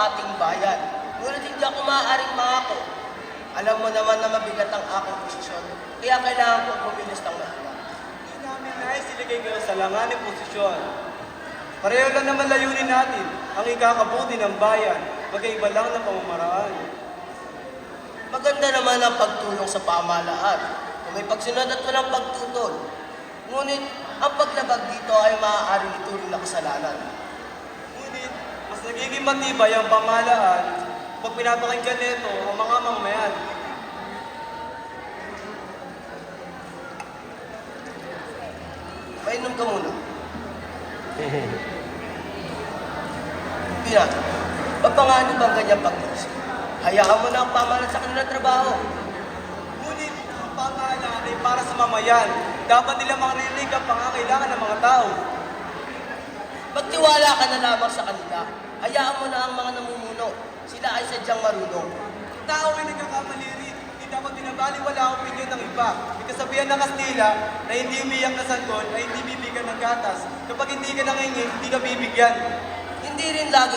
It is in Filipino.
ating bayan. Ngunit hindi ako maaaring mangako. Alam mo naman na mabigat ang aking posisyon, kaya kailangan kong bumilis ng mahina. Hindi namin nais iligay kayo sa langaning posisyon. Pareho lang naman layunin natin ang ikakabuti ng bayan, magkaiba lang ng pamamaraan. Maganda naman ang pagtulong sa pamahalaan kung may pagsunod at walang pagtutol. Ngunit ang paglabag dito ay maaaring ituring na kasalanan. Ngunit, mas nagiging matibay ang pamahalaan pag pinapakinggan nito ang mga mamamayan. Mainom ka muna. Pina, papangaano bang ganyang pag-iisip? Hayaan mo na ang pamahalaan sa kanilang trabaho. Ngunit, ang pamahalaan ay para sa mamayan. Dapat nila marinig ang pangangailangan ng mga tao. Magtiwala ka na lamang sa kanila. Hayaan mo na ang mga namumuno. Sila ay sadyang marunong. Ang tao ay nagkakamali rin. Hindi dapat binabaliwala ang opinyon ng iba. May kasabihan ng Kastila na hindi umiyak na sanggol ay hindi bibigyan ng gatas. Kapag hindi ka nangingi, hindi ka bibigyan. Hindi rin lagi